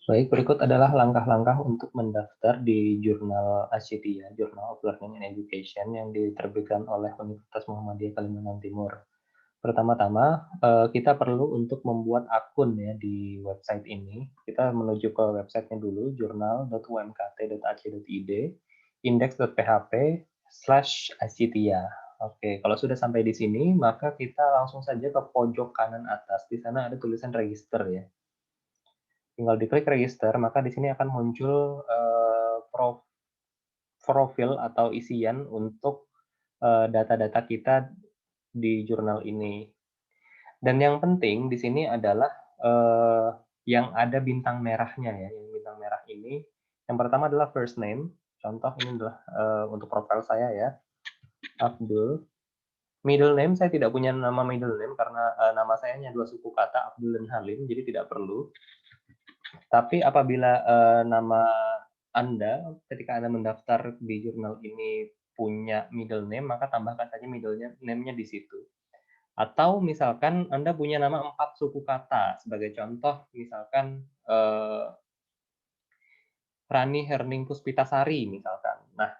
Baik, berikut adalah langkah-langkah untuk mendaftar di Jurnal Asyitia, Journal of Learning and Education yang diterbitkan oleh Universitas Muhammadiyah Kalimantan Timur. Pertama-tama, kita perlu untuk membuat akun ya di website ini. Kita menuju ke websitenya dulu, journal.umkt.ac.id, index.php/asyitia. Oke, kalau sudah sampai di sini, maka kita langsung saja ke pojok kanan atas. Di sana ada tulisan register ya. Tinggal diklik register, maka di sini akan muncul profil atau isian untuk data-data kita di jurnal ini. Dan yang penting di sini adalah yang ada bintang merahnya ya. Yang bintang merah ini, yang pertama adalah first name. Contoh ini adalah untuk profil saya ya, Abdul. Middle name saya tidak punya nama middle name karena nama saya hanya 2 suku kata, Abdul dan Halim, jadi tidak perlu. Tapi apabila nama Anda ketika Anda mendaftar di jurnal ini punya middle name, maka tambahkan saja middle name-nya di situ. Atau misalkan Anda punya nama 4 suku kata, sebagai contoh misalkan Rani Herning Puspitasari misalkan. Nah,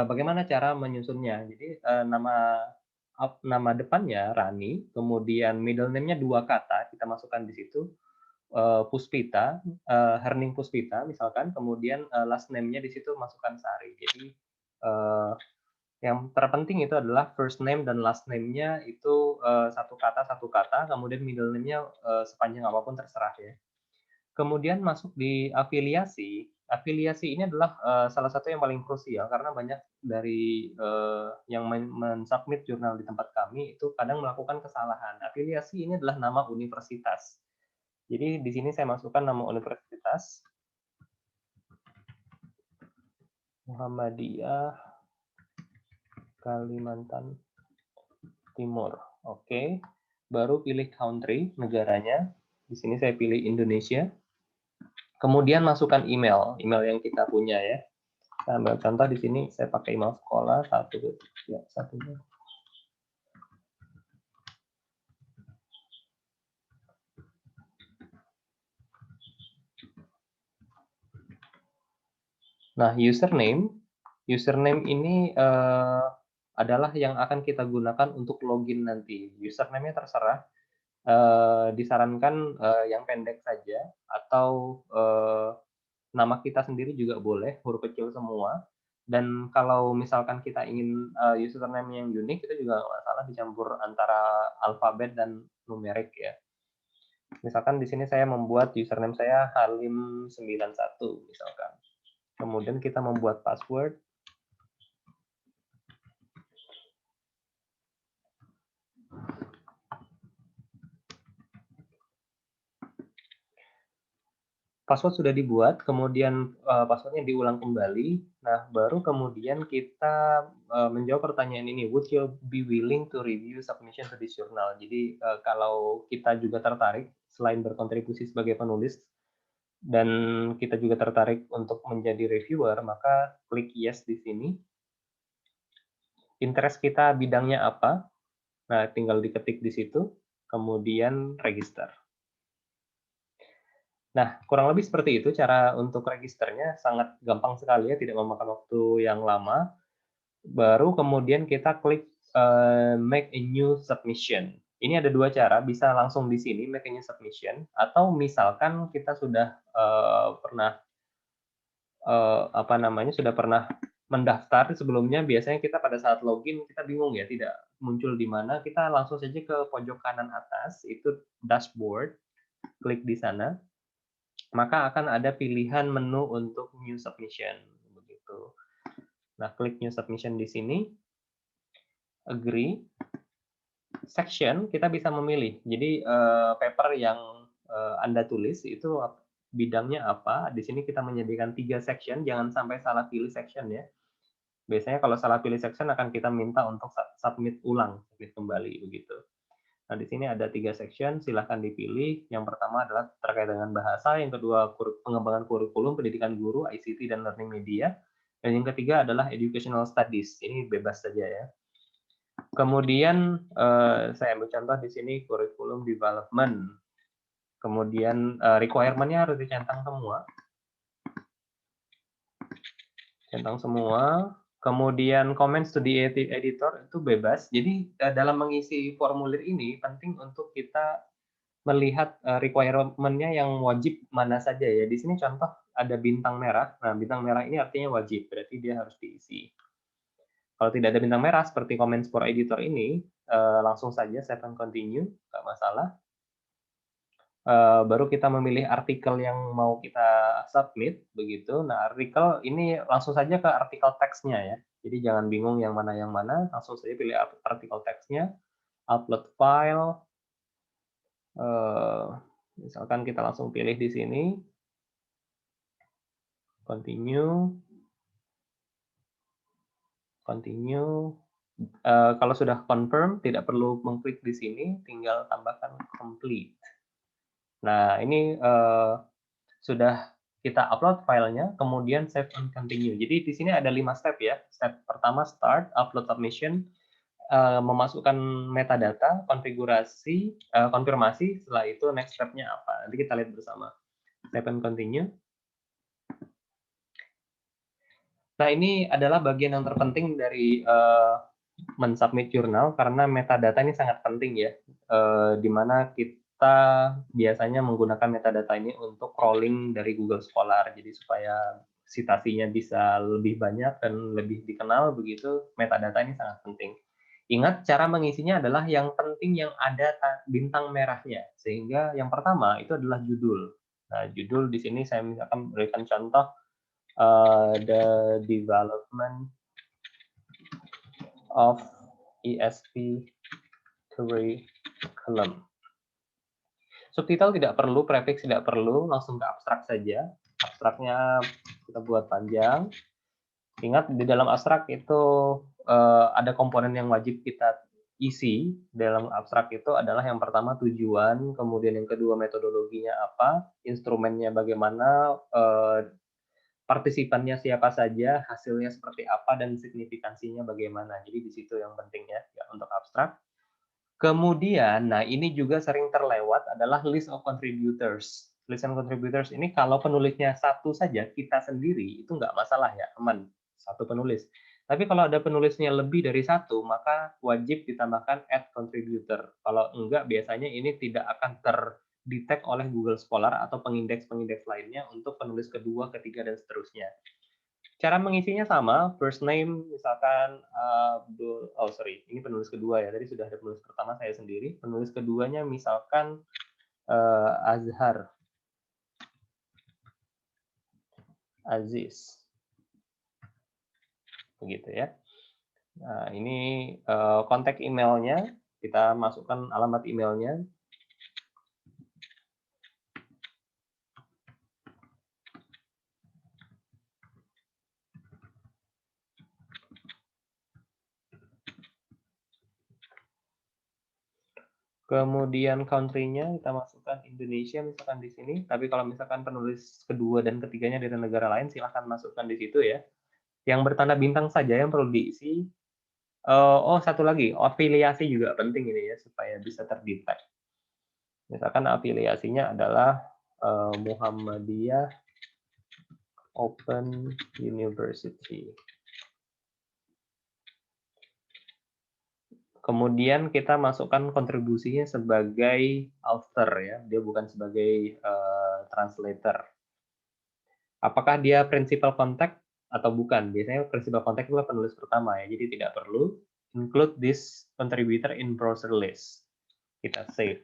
bagaimana cara menyusunnya? Jadi nama depannya Rani, kemudian middle name-nya 2 kata, kita masukkan di situ. Puspita, Herning Puspita misalkan, kemudian last name-nya di situ masukkan Sari. Jadi yang terpenting itu adalah first name dan last name-nya itu satu kata, kemudian middle name-nya sepanjang apapun terserah ya. Kemudian masuk di afiliasi. Afiliasi ini adalah salah satu yang paling krusial karena banyak dari yang mensubmit jurnal di tempat kami itu kadang melakukan kesalahan. Afiliasi ini adalah nama universitas. Jadi di sini saya masukkan nama universitas Muhammadiyah Kalimantan Timur. Oke. Baru pilih country, negaranya. Di sini saya pilih Indonesia. Kemudian masukkan email yang kita punya ya. Saya ambil contoh di sini saya pakai email sekolah satu. Nah, username ini adalah yang akan kita gunakan untuk login nanti. Username-nya terserah. Disarankan yang pendek saja atau nama kita sendiri juga boleh, huruf kecil semua. Dan kalau misalkan kita ingin username yang unik, itu juga nggak masalah dicampur antara alfabet dan numerik ya. Misalkan di sini saya membuat username saya Halim91 misalkan. Kemudian kita membuat password. Password sudah dibuat, kemudian passwordnya diulang kembali. Nah, baru kemudian kita menjawab pertanyaan ini, would you be willing to review submission to this journal? Jadi kalau kita juga tertarik, selain berkontribusi sebagai penulis, dan kita juga tertarik untuk menjadi reviewer, maka klik yes di sini. Interest kita bidangnya apa? Nah, tinggal diketik di situ, kemudian register. Nah, kurang lebih seperti itu cara untuk registernya, sangat gampang sekali ya, tidak memakan waktu yang lama. Baru kemudian kita klik make a new submission. Ini ada 2 cara, bisa langsung di sini make a new submission, atau misalkan kita sudah pernah sudah pernah mendaftar sebelumnya, biasanya kita pada saat login kita bingung ya, tidak muncul di mana, kita langsung saja ke pojok kanan atas, itu dashboard, klik di sana. Maka akan ada pilihan menu untuk new submission begitu. Nah, klik new submission di sini, agree. Section kita bisa memilih. Jadi paper yang Anda tulis itu bidangnya apa. Di sini kita menyediakan 3 section, jangan sampai salah pilih section ya. Biasanya kalau salah pilih section akan kita minta untuk submit ulang, submit kembali begitu. Nah, di sini ada 3 section, silahkan dipilih. Yang pertama adalah terkait dengan bahasa, yang kedua pengembangan kurikulum, pendidikan guru, ICT, dan learning media, dan yang ketiga adalah educational studies. Ini bebas saja ya. Kemudian saya ambil contoh di sini kurikulum development. Kemudian requirement-nya harus dicentang semua. Centang semua. Kemudian comments to the editor itu bebas. Jadi dalam mengisi formulir ini penting untuk kita melihat requirement-nya yang wajib mana saja ya. Di sini contoh ada bintang merah. Nah, bintang merah ini artinya wajib, berarti dia harus diisi. Kalau tidak ada bintang merah seperti comments for editor ini, langsung saja save and continue, nggak masalah. Baru kita memilih artikel yang mau kita submit, begitu. Nah, artikel ini langsung saja ke artikel teksnya ya. Jadi jangan bingung yang mana, langsung saja pilih artikel teksnya, upload file, misalkan kita langsung pilih di sini, continue, kalau sudah confirm, tidak perlu mengklik di sini, tinggal tambahkan complete. Nah, ini sudah kita upload filenya, kemudian save and continue. Jadi di sini ada 5 step ya. Step pertama start, upload submission, memasukkan metadata, konfigurasi, konfirmasi, setelah itu next step-nya apa. Nanti kita lihat bersama. Save and continue. Nah, ini adalah bagian yang terpenting dari mensubmit jurnal karena metadata ini sangat penting ya, di mana kita biasanya menggunakan metadata ini untuk crawling dari Google Scholar, jadi supaya citasinya bisa lebih banyak dan lebih dikenal begitu, metadata ini sangat penting. Ingat cara mengisinya adalah yang penting yang ada bintang merahnya, sehingga yang pertama itu adalah judul. Nah, judul di sini saya misalkan berikan contoh the development of ESP curriculum. Subtitle tidak perlu, prefix tidak perlu, langsung ke abstrak saja. Abstraknya kita buat panjang. Ingat di dalam abstrak itu ada komponen yang wajib kita isi. Dalam abstrak itu adalah yang pertama tujuan, kemudian yang kedua metodologinya apa, instrumennya bagaimana, partisipannya siapa saja, hasilnya seperti apa, dan signifikansinya bagaimana. Jadi di situ yang penting ya untuk abstrak. Kemudian, nah ini juga sering terlewat adalah list of contributors. List of contributors ini kalau penulisnya satu saja, kita sendiri, itu nggak masalah ya, aman. Satu penulis. Tapi kalau ada penulisnya lebih dari satu, maka wajib ditambahkan add contributor. Kalau enggak, biasanya ini tidak akan terdetek oleh Google Scholar atau pengindeks-pengindeks lainnya untuk penulis kedua, ketiga, dan seterusnya. Cara mengisinya sama, first name misalkan Abdul, ini penulis kedua ya, tadi sudah ada penulis pertama saya sendiri, penulis keduanya misalkan Azhar Aziz, begitu ya. Nah, ini kontak emailnya, kita masukkan alamat emailnya. Kemudian country-nya kita masukkan Indonesia misalkan di sini. Tapi kalau misalkan penulis kedua dan ketiganya dari negara lain, silahkan masukkan di situ ya. Yang bertanda bintang saja yang perlu diisi. Oh, satu lagi, afiliasi juga penting ini ya, supaya bisa terdetek. Misalkan afiliasinya adalah Muhammadiyah Open University. Kemudian kita masukkan kontribusinya sebagai author ya, dia bukan sebagai translator. Apakah dia principal contact atau bukan? Biasanya principal contact adalah penulis pertama ya, jadi tidak perlu include this contributor in browser list. Kita save.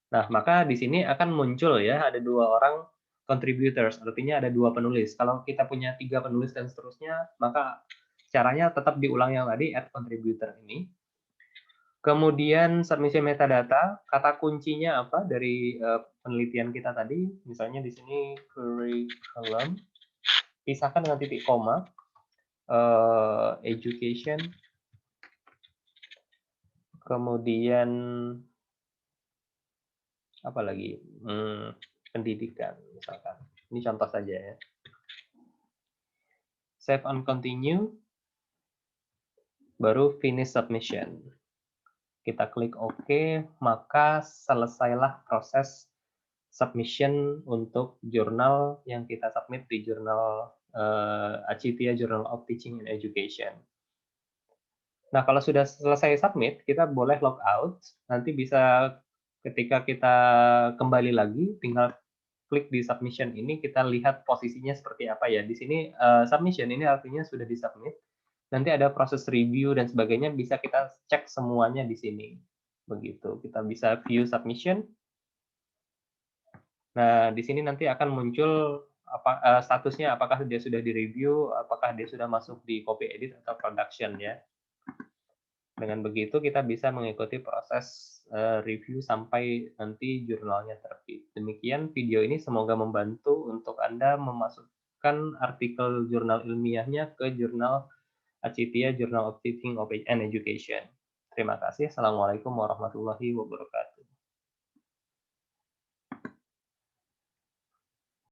Nah, maka di sini akan muncul ya, ada 2 orang contributors, artinya ada 2 penulis. Kalau kita punya 3 penulis dan seterusnya, maka caranya tetap diulang yang tadi, add contributor ini. Kemudian submission metadata, kata kuncinya apa dari penelitian kita tadi, misalnya di sini curriculum, pisahkan dengan titik koma, education, kemudian apa lagi, pendidikan misalkan. Ini contoh saja ya. Save and continue, baru finish submission. Kita klik OK, maka selesailah proses submission untuk jurnal yang kita submit di jurnal ACITIA Journal of Teaching and Education. Nah, kalau sudah selesai submit, kita boleh log out. Nanti bisa ketika kita kembali lagi, tinggal klik di submission ini, kita lihat posisinya seperti apa ya. Di sini submission ini artinya sudah disubmit. Nanti ada proses review dan sebagainya, bisa kita cek semuanya di sini. Begitu, kita bisa view submission. Nah, di sini nanti akan muncul statusnya apakah dia sudah direview, apakah dia sudah masuk di copy edit atau production ya. Dengan begitu kita bisa mengikuti proses review sampai nanti jurnalnya terbit. Demikian video ini semoga membantu untuk Anda memasukkan artikel jurnal ilmiahnya ke jurnal ACITIA Journal of Teaching and Education. Terima kasih. Assalamualaikum warahmatullahi wabarakatuh.